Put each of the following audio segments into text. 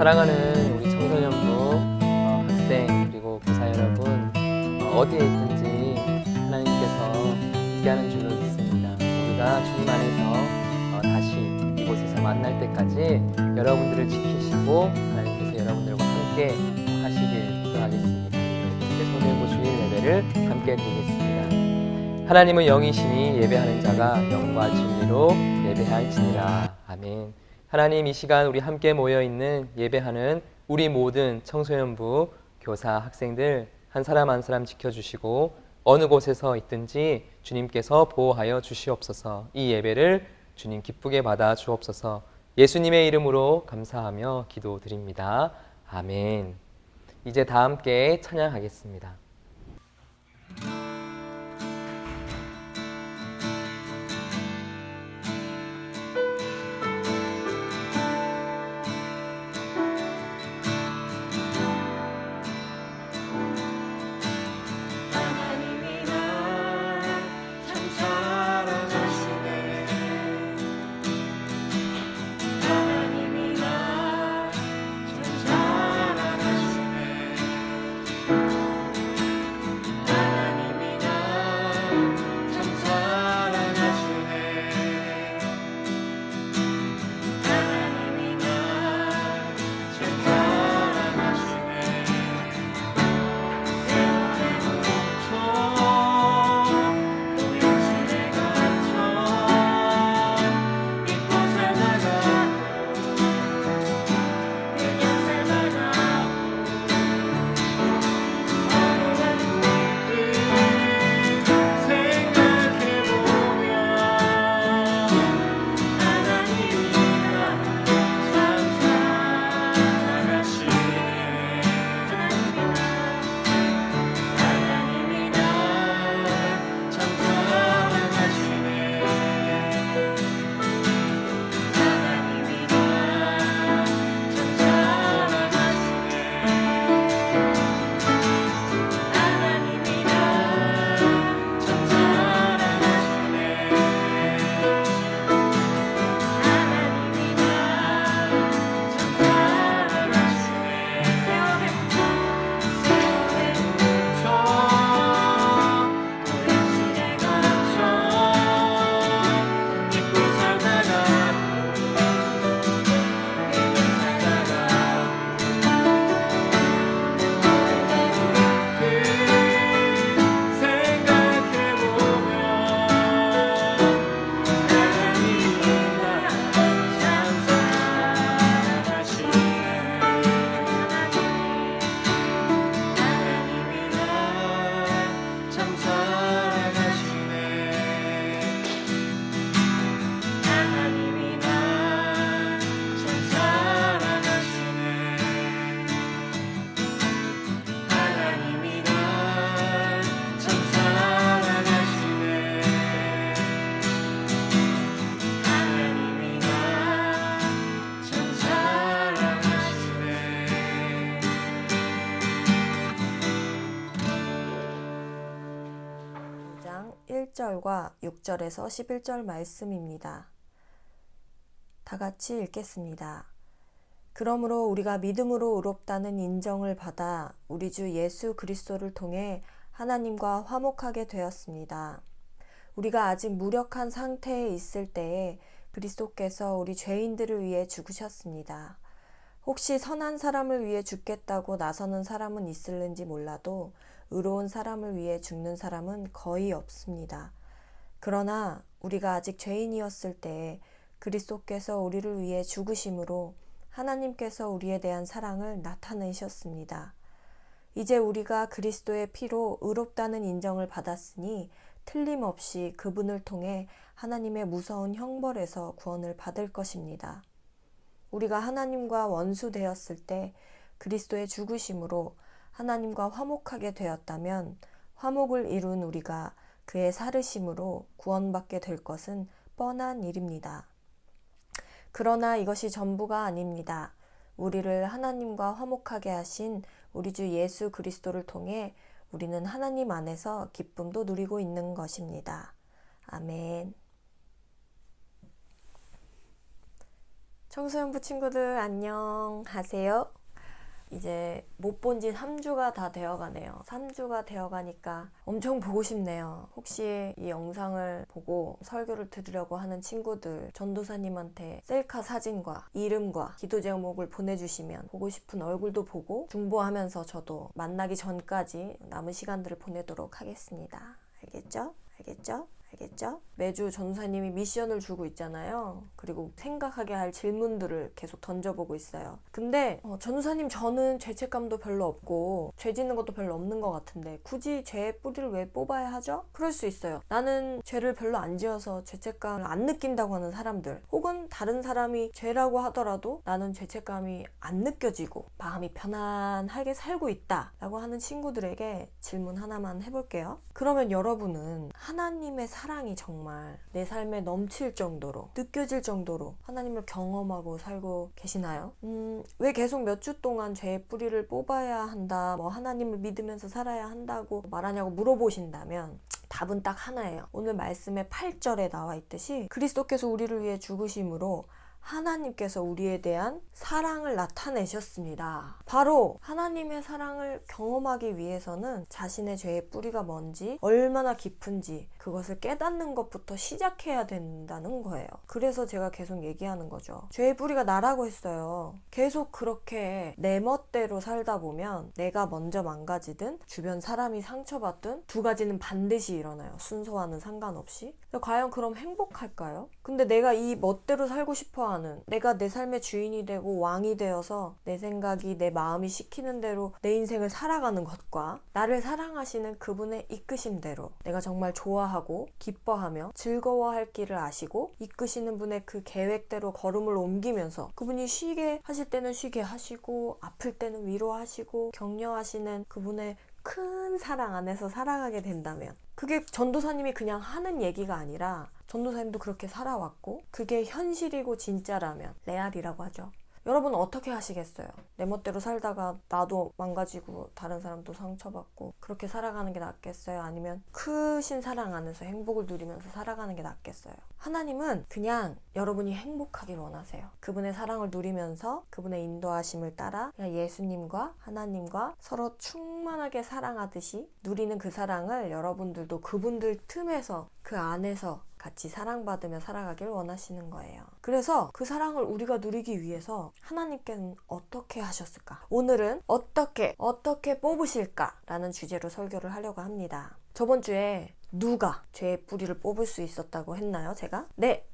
사랑하는 우리 청소년부 학생 그리고 교사 여러분, 어디에 있든지 하나님께서 함께하는 줄로 믿습니다. 우리가 주님 안에서 다시 이곳에서 만날 때까지 여러분들을 지키시고 하나님께서 여러분들과 함께 하시길 기도하겠습니다. 청소년부 주일 예배를 함께 드리겠습니다. 하나님은 영이시니 예배하는 자가 영과 진리로 예배할지니라. 아멘. 하나님, 이 시간 우리 함께 모여있는 예배하는 우리 모든 청소년부, 교사, 학생들 한 사람 한 사람 지켜주시고 어느 곳에서 있든지 주님께서 보호하여 주시옵소서. 이 예배를 주님 기쁘게 받아 주옵소서. 예수님의 이름으로 감사하며 기도드립니다. 아멘. 이제 다 함께 찬양하겠습니다. 장 1절과 6절에서 11절 말씀입니다. 다 같이 읽겠습니다. 그러므로 우리가 믿음으로 의롭다는 인정을 받아 우리 주 예수 그리스도를 통해 하나님과 화목하게 되었습니다. 우리가 아직 무력한 상태에 있을 때에 그리스도께서 우리 죄인들을 위해 죽으셨습니다. 혹시 선한 사람을 위해 죽겠다고 나서는 사람은 있을는지 몰라도 의로운 사람을 위해 죽는 사람은 거의 없습니다. 그러나 우리가 아직 죄인이었을 때에 그리스도께서 우리를 위해 죽으심으로 하나님께서 우리에 대한 사랑을 나타내셨습니다. 이제 우리가 그리스도의 피로 의롭다는 인정을 받았으니 틀림없이 그분을 통해 하나님의 무서운 형벌에서 구원을 받을 것입니다. 우리가 하나님과 원수되었을 때 그리스도의 죽으심으로 하나님과 화목하게 되었다면 화목을 이룬 우리가 그의 살으심으로 구원받게 될 것은 뻔한 일입니다. 그러나 이것이 전부가 아닙니다. 우리를 하나님과 화목하게 하신 우리 주 예수 그리스도를 통해 우리는 하나님 안에서 기쁨도 누리고 있는 것입니다. 아멘. 청소년부 친구들 안녕하세요. 이제 못 본 지 3주가 다 되어가네요. 3주가 되어가니까 엄청 보고 싶네요. 혹시 이 영상을 보고 설교를 들으려고 하는 친구들, 전도사님한테 셀카 사진과 이름과 기도 제목을 보내주시면 보고 싶은 얼굴도 보고 중보하면서 저도 만나기 전까지 남은 시간들을 보내도록 하겠습니다. 알겠죠? 알겠죠? 알겠죠? 매주 전도사님이 미션을 주고 있잖아요. 그리고 생각하게 할 질문들을 계속 던져보고 있어요. 근데 전도사님, 저는 죄책감도 별로 없고 죄 짓는 것도 별로 없는 것 같은데 굳이 죄의 뿌리를 왜 뽑아야 하죠? 그럴 수 있어요. 나는 죄를 별로 안 지어서 죄책감을 안 느낀다고 하는 사람들, 혹은 다른 사람이 죄라고 하더라도 나는 죄책감이 안 느껴지고 마음이 편안하게 살고 있다 라고 하는 친구들에게 질문 하나만 해볼게요. 그러면 여러분은 하나님의 사랑이 정말 내 삶에 넘칠 정도로, 느껴질 정도로 하나님을 경험하고 살고 계시나요? 왜 계속 몇 주 동안 죄의 뿌리를 뽑아야 한다, 하나님을 믿으면서 살아야 한다고 말하냐고 물어보신다면 답은 딱 하나예요. 오늘 말씀의 8절에 나와 있듯이 그리스도께서 우리를 위해 죽으심으로 하나님께서 우리에 대한 사랑을 나타내셨습니다. 바로 하나님의 사랑을 경험하기 위해서는 자신의 죄의 뿌리가 뭔지, 얼마나 깊은지 그것을 깨닫는 것부터 시작해야 된다는 거예요. 그래서 제가 계속 얘기하는 거죠. 죄의 뿌리가 나라고 했어요. 계속 그렇게 내 멋대로 살다 보면 내가 먼저 망가지든 주변 사람이 상처받든 두 가지는 반드시 일어나요. 순서와는 상관없이. 과연 그럼 행복할까요? 근데 내가 이 멋대로 살고 싶어 하는, 내가 내 삶의 주인이 되고 왕이 되어서 내 생각이, 내 마음이 시키는 대로 내 인생을 살아가는 것과 나를 사랑하시는 그분의 이끄심대로 내가 정말 좋아하고 기뻐하며 즐거워할 길을 아시고 이끄시는 분의 그 계획대로 걸음을 옮기면서 그분이 쉬게 하실 때는 쉬게 하시고 아플 때는 위로하시고 격려하시는 그분의 큰 사랑 안에서 살아가게 된다면, 그게 전도사님이 그냥 하는 얘기가 아니라 전도사님도 그렇게 살아왔고 그게 현실이고 진짜라면, 레알이라고 하죠. 여러분 어떻게 하시겠어요? 내 멋대로 살다가 나도 망가지고 다른 사람도 상처받고 그렇게 살아가는 게 낫겠어요? 아니면 크신 사랑 안에서 행복을 누리면서 살아가는 게 낫겠어요? 하나님은 그냥 여러분이 행복하길 원하세요. 그분의 사랑을 누리면서 그분의 인도하심을 따라 그냥 예수님과 하나님과 서로 충만하게 사랑하듯이 누리는 그 사랑을 여러분들도 그분들 틈에서, 그 안에서 같이 사랑받으며 살아가길 원하시는 거예요. 그래서 그 사랑을 우리가 누리기 위해서 하나님께는 어떻게 하셨을까? 오늘은 어떻게 뽑으실까? 라는 주제로 설교를 하려고 합니다. 저번 주에 누가 죄의 뿌리를 뽑을 수 있었다고 했나요, 제가? 네!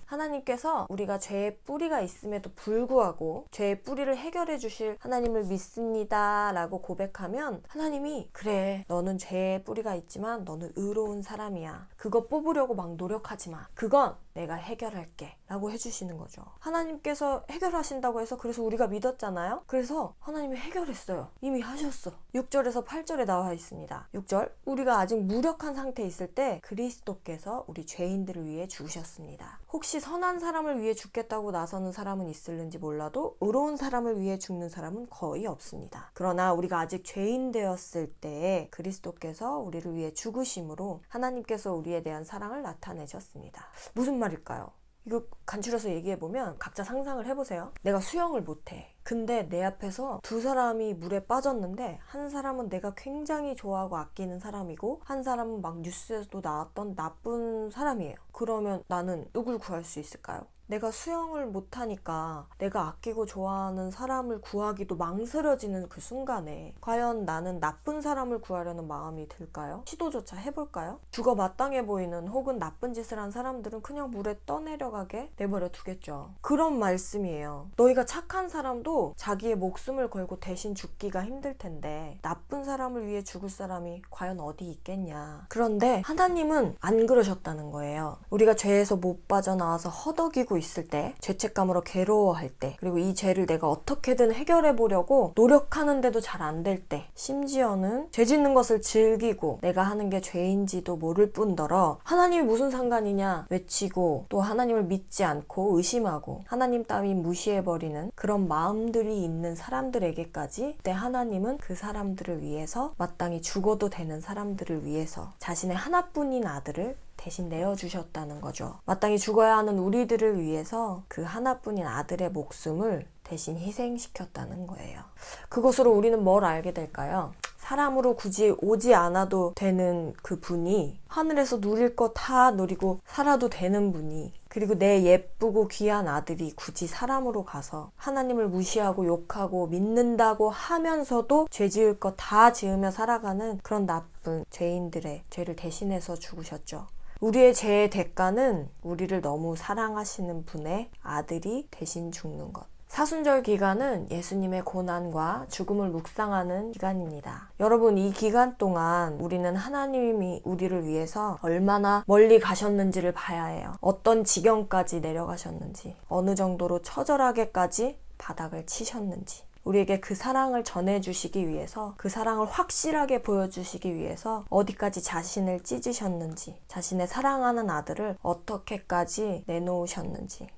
하나님께서 우리가 죄의 뿌리가 있음에도 불구하고 죄의 뿌리를 해결해 주실 하나님을 믿습니다 라고 고백하면 하나님이, 그래, 너는 죄의 뿌리가 있지만 너는 의로운 사람이야, 그거 뽑으려고 막 노력하지 마, 그건 내가 해결할게 라고 해주시는 거죠. 하나님께서 해결하신다고 해서 그래서 우리가 믿었잖아요. 그래서 하나님이 해결했어요. 이미 하셨어. 6절에서 8절에 나와 있습니다. 6절, 우리가 아직 무력한 상태에 있을 때 그리스도께서 우리 죄인들을 위해 죽으셨습니다. 혹시 선한 사람을 위해 죽겠다고 나서는 사람은 있을는지 몰라도 의로운 사람을 위해 죽는 사람은 거의 없습니다. 그러나 우리가 아직 죄인 되었을 때에 그리스도께서 우리를 위해 죽으심으로 하나님께서 우리에 대한 사랑을 나타내셨습니다. 무슨 말일까요? 이거 간추려서 얘기해보면 각자 상상을 해보세요. 내가 수영을 못해. 근데 내 앞에서 두 사람이 물에 빠졌는데 한 사람은 내가 굉장히 좋아하고 아끼는 사람이고 한 사람은 막 뉴스에서도 나왔던 나쁜 사람이에요. 그러면 나는 누굴 구할 수 있을까요? 내가 수영을 못하니까 내가 아끼고 좋아하는 사람을 구하기도 망설여지는 그 순간에 과연 나는 나쁜 사람을 구하려는 마음이 들까요? 시도조차 해볼까요? 죽어 마땅해 보이는 혹은 나쁜 짓을 한 사람들은 그냥 물에 떠내려가게 내버려 두겠죠. 그런 말씀이에요. 너희가 착한 사람도 자기의 목숨을 걸고 대신 죽기가 힘들 텐데 나쁜 사람을 위해 죽을 사람이 과연 어디 있겠냐. 그런데 하나님은 안 그러셨다는 거예요. 우리가 죄에서 못 빠져나와서 허덕이고 있을 때, 죄책감으로 괴로워할 때, 그리고 이 죄를 내가 어떻게든 해결해 보려고 노력하는데도 잘 안 될 때, 심지어는 죄 짓는 것을 즐기고 내가 하는 게 죄인지도 모를 뿐더러 하나님이 무슨 상관이냐 외치고 또 하나님을 믿지 않고 의심하고 하나님 따위 무시해버리는 그런 마음들이 있는 사람들에게까지 그때 하나님은 그 사람들을 위해서, 마땅히 죽어도 되는 사람들을 위해서 자신의 하나뿐인 아들을 대신 내어주셨다는 거죠. 마땅히 죽어야 하는 우리들을 위해서 그 하나뿐인 아들의 목숨을 대신 희생시켰다는 거예요. 그것으로 우리는 뭘 알게 될까요? 사람으로 굳이 오지 않아도 되는 그 분이 하늘에서 누릴 거 다 누리고 살아도 되는 분이, 그리고 내 예쁘고 귀한 아들이 굳이 사람으로 가서 하나님을 무시하고 욕하고 믿는다고 하면서도 죄 지을 거 다 지으며 살아가는 그런 나쁜 죄인들의 죄를 대신해서 죽으셨죠. 우리의 죄의 대가는 우리를 너무 사랑하시는 분의 아들이 대신 죽는 것. 사순절 기간은 예수님의 고난과 죽음을 묵상하는 기간입니다. 여러분, 이 기간 동안 우리는 하나님이 우리를 위해서 얼마나 멀리 가셨는지를 봐야 해요. 어떤 지경까지 내려가셨는지, 어느 정도로 처절하게까지 바닥을 치셨는지, 우리에게 그 사랑을 전해주시기 위해서, 그 사랑을 확실하게 보여주시기 위해서 어디까지 자신을 찢으셨는지, 자신의 사랑하는 아들을 어떻게까지 내놓으셨는지.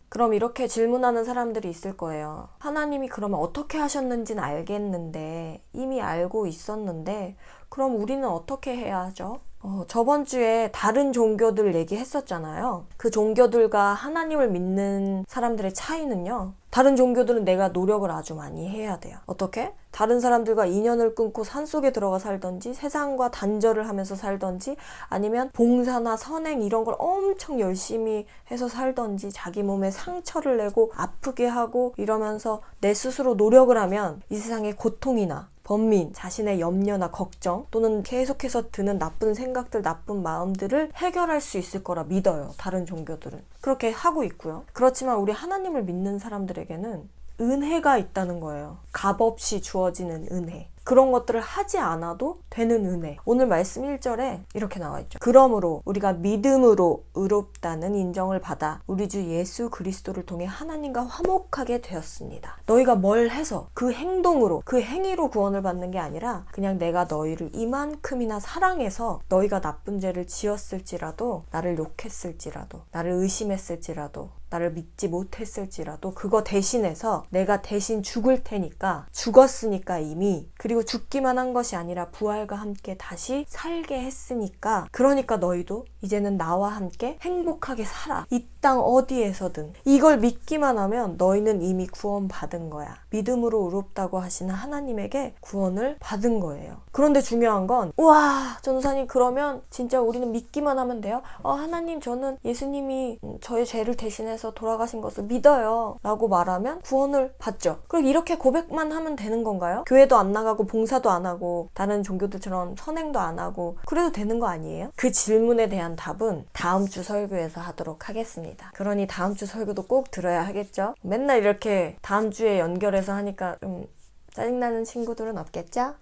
그럼 이렇게 질문하는 사람들이 있을 거예요. 하나님이 그러면 어떻게 하셨는지는 알겠는데, 이미 알고 있었는데, 그럼 우리는 어떻게 해야 하죠? 저번 주에 다른 종교들 얘기했었잖아요. 그 종교들과 하나님을 믿는 사람들의 차이는요, 다른 종교들은 내가 노력을 아주 많이 해야 돼요. 어떻게? 다른 사람들과 인연을 끊고 산속에 들어가 살던지, 세상과 단절을 하면서 살던지, 아니면 봉사나 선행 이런 걸 엄청 열심히 해서 살던지, 자기 몸에 상처를 내고 아프게 하고 이러면서 내 스스로 노력을 하면 이 세상의 고통이나 번민, 자신의 염려나 걱정, 또는 계속해서 드는 나쁜 생각들, 나쁜 마음들을 해결할 수 있을 거라 믿어요. 다른 종교들은 그렇게 하고 있고요. 그렇지만 우리 하나님을 믿는 사람들에게는 은혜가 있다는 거예요. 값없이 주어지는 은혜. 그런 것들을 하지 않아도 되는 은혜. 오늘 말씀 1절에 이렇게 나와 있죠. 그러므로 우리가 믿음으로 의롭다는 인정을 받아 우리 주 예수 그리스도를 통해 하나님과 화목하게 되었습니다. 너희가 뭘 해서 그 행동으로, 그 행위로 구원을 받는 게 아니라 그냥 내가 너희를 이만큼이나 사랑해서 너희가 나쁜 죄를 지었을지라도, 나를 욕했을지라도, 나를 의심했을지라도, 나를 믿지 못했을지라도 그거 대신해서 내가 대신 죽을 테니까, 죽었으니까 이미, 그리고 죽기만 한 것이 아니라 부활과 함께 다시 살게 했으니까, 그러니까 너희도 이제는 나와 함께 행복하게 살아. 이 땅 어디에서든. 이걸 믿기만 하면 너희는 이미 구원받은 거야. 믿음으로 의롭다고 하시는 하나님에게 구원을 받은 거예요. 그런데 중요한 건, 우와, 전도사님, 그러면 진짜 우리는 믿기만 하면 돼요? 하나님, 저는 예수님이 저의 죄를 대신해서 돌아가신 것을 믿어요 라고 말하면 구원을 받죠. 그리고 이렇게 고백만 하면 되는 건가요? 교회도 안 나가고 봉사도 안 하고 다른 종교들처럼 선행도 안 하고 그래도 되는 거 아니에요? 그 질문에 대한 답은 다음 주 설교에서 하도록 하겠습니다. 그러니 다음 주 설교도 꼭 들어야 하겠죠? 맨날 이렇게 다음 주에 연결해서 하니까 좀 짜증나는 친구들은 없겠죠?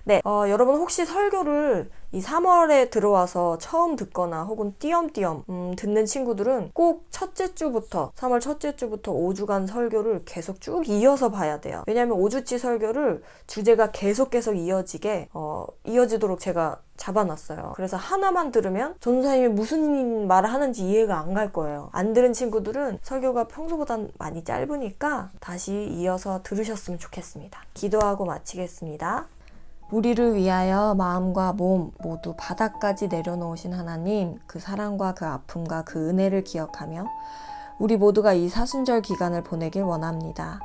네, 여러분 혹시 설교를 이 3월에 들어와서 처음 듣거나 혹은 띄엄띄엄 듣는 친구들은 꼭 첫째 주부터, 3월 첫째 주부터 5주간 설교를 계속 쭉 이어서 봐야 돼요. 왜냐하면 5주치 설교를 주제가 계속 이어지도록 제가 잡아놨어요. 그래서 하나만 들으면 전도사님이 무슨 말을 하는지 이해가 안 갈 거예요. 안 들은 친구들은 설교가 평소보다 많이 짧으니까 다시 이어서 들으셨으면 좋겠습니다. 기도하고 마치겠습니다. 우리를 위하여 마음과 몸 모두 바닥까지 내려놓으신 하나님, 그 사랑과 그 아픔과 그 은혜를 기억하며 우리 모두가 이 사순절 기간을 보내길 원합니다.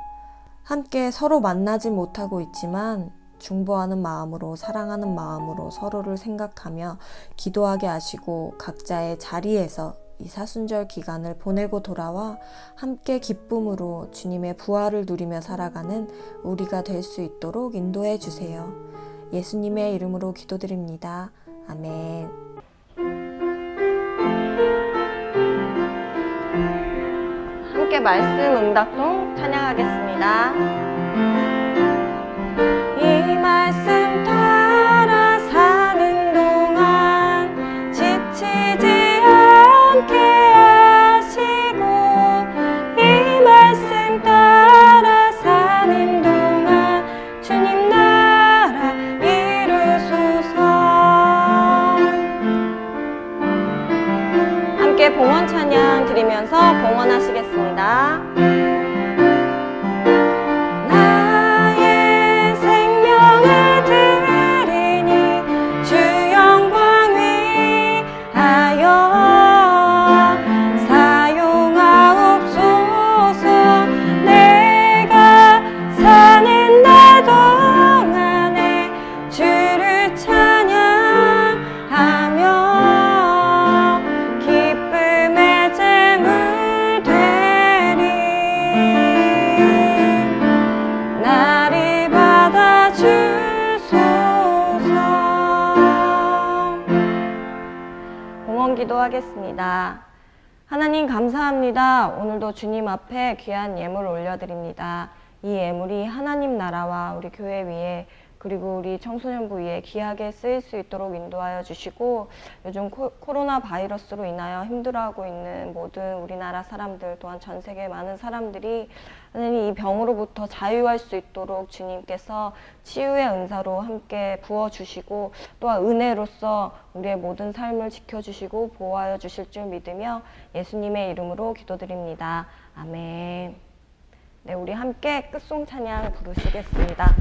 함께 서로 만나지 못하고 있지만 중보하는 마음으로, 사랑하는 마음으로 서로를 생각하며 기도하게 하시고 각자의 자리에서 이 사순절 기간을 보내고 돌아와 함께 기쁨으로 주님의 부활을 누리며 살아가는 우리가 될 수 있도록 인도해 주세요. 예수님의 이름으로 기도드립니다. 아멘. 함께 말씀 응답송 찬양하겠습니다. 이 말씀 따라 사는 동안 지치지 않게 하시고, 이 말씀 따라 사는 동안 주님 나라 이루소서. 함께 봉헌 찬양 드리면서 봉헌하시겠습니다. 기도하겠습니다. 하나님 감사합니다. 오늘도 주님 앞에 귀한 예물 올려드립니다. 이 예물이 하나님 나라와 우리 교회 위에 그리고 우리 청소년부 위에 귀하게 쓰일 수 있도록 인도하여 주시고 요즘 코로나 바이러스로 인하여 힘들어하고 있는 모든 우리나라 사람들 또한 전 세계 많은 사람들이 하나님 이 병으로부터 자유할 수 있도록 주님께서 치유의 은사로 함께 부어주시고 또한 은혜로서 우리의 모든 삶을 지켜주시고 보호하여 주실 줄 믿으며 예수님의 이름으로 기도드립니다. 아멘. 네, 우리 함께 끝송 찬양 부르시겠습니다.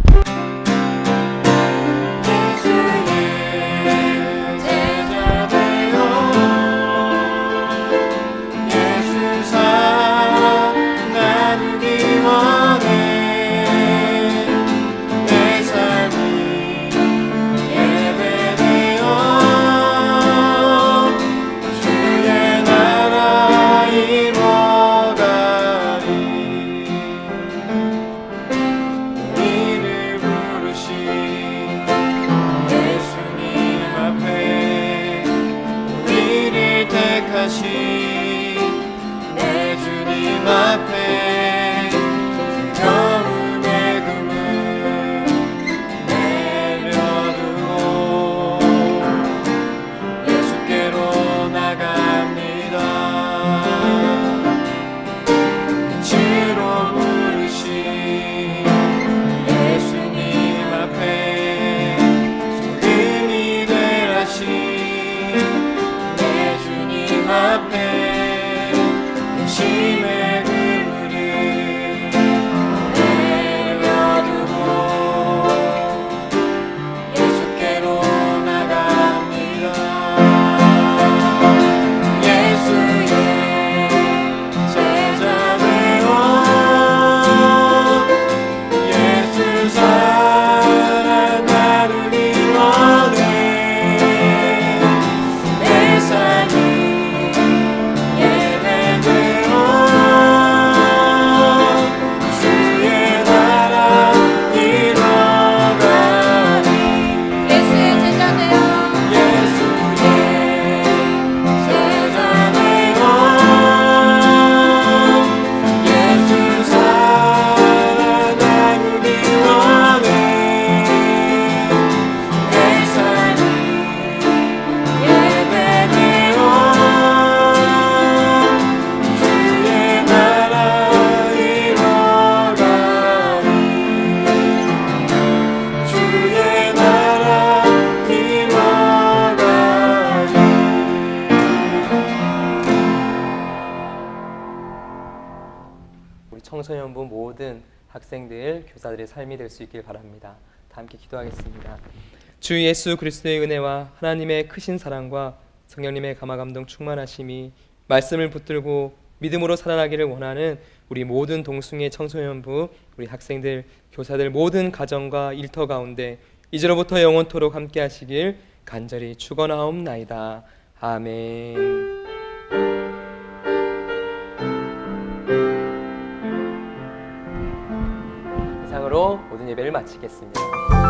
내 주님 앞에 정음의 금을 내려두고 예수께로 나갑니다. 주로 부르신 예수님 앞에 소금이 되라신 내 주님 앞에 심의 그물을 내려두고 예수께로 나갑니다. 예수의 제자 되어 예수 사랑 나누기 원해. 내 삶이 청소년부 모든 학생들, 교사들의 삶이 될 수 있길 바랍니다. 다 함께 기도하겠습니다. 주 예수 그리스도의 은혜와 하나님의 크신 사랑과 성령님의 감화감동 충만하심이 말씀을 붙들고 믿음으로 살아가기를 원하는 우리 모든 동숭의 청소년부, 우리 학생들, 교사들 모든 가정과 일터 가운데 이제로부터 영원토록 함께 하시길 간절히 축원하옵나이다. 아멘. 이상으로 모든 예배를 마치겠습니다.